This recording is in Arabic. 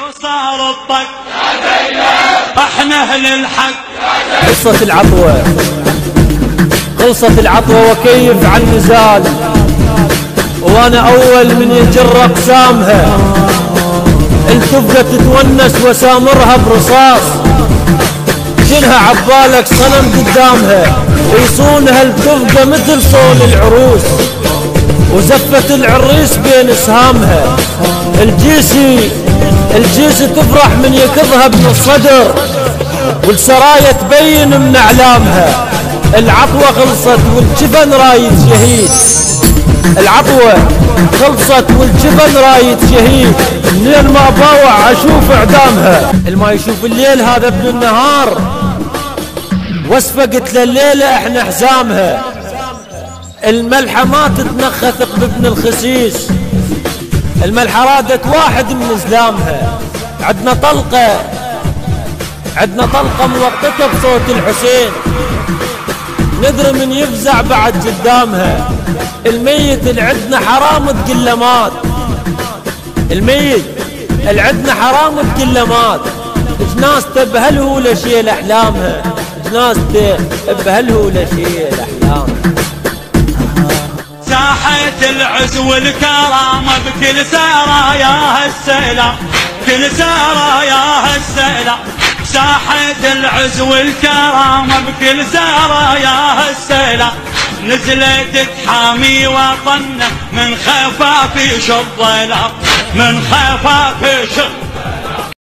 وصار الطق احنا اهل الحق. قصة العطوة خلصت العطوة وكيف عن نزال، وانا اول من يجر اقسامها. التفقة تتونس وسامرها برصاص، جنها عبالك صنم قدامها. يصونها التفقة مثل صون العروس، وزفة العريس بين اسهامها. الجيسي تفرح من يكظها ابن الصدر، والسرايا تبين من اعلامها. العطوة خلصت والجبن رايد شهيد، العطوة خلصت والجبن رايد شهيد. منين ما باوع اشوف اعدامها. الما يشوف الليل هذا ابن النهار، وصفقت لليلة احنا حزامها. الملحة ما تتنخثق بابن الخسيس، الملحة رادت واحد من زلامها. عدنا طلقة موقتة بصوت الحسين، ندري من يفزع بعد قدامها. الميت العدنا حرام تقلمات، الميت العدنا حرام تقلمات. جناس تبهله لشيل احلامها، جناس تبهله لشيل احلامها. ساحة العز والكرامة بكل سراياها السلام، كل سراياها السلام. ساحة العز والكرامة بكل سراياها السلام. نزلت تحامي وطنه من خفاف الظلام، من خفاف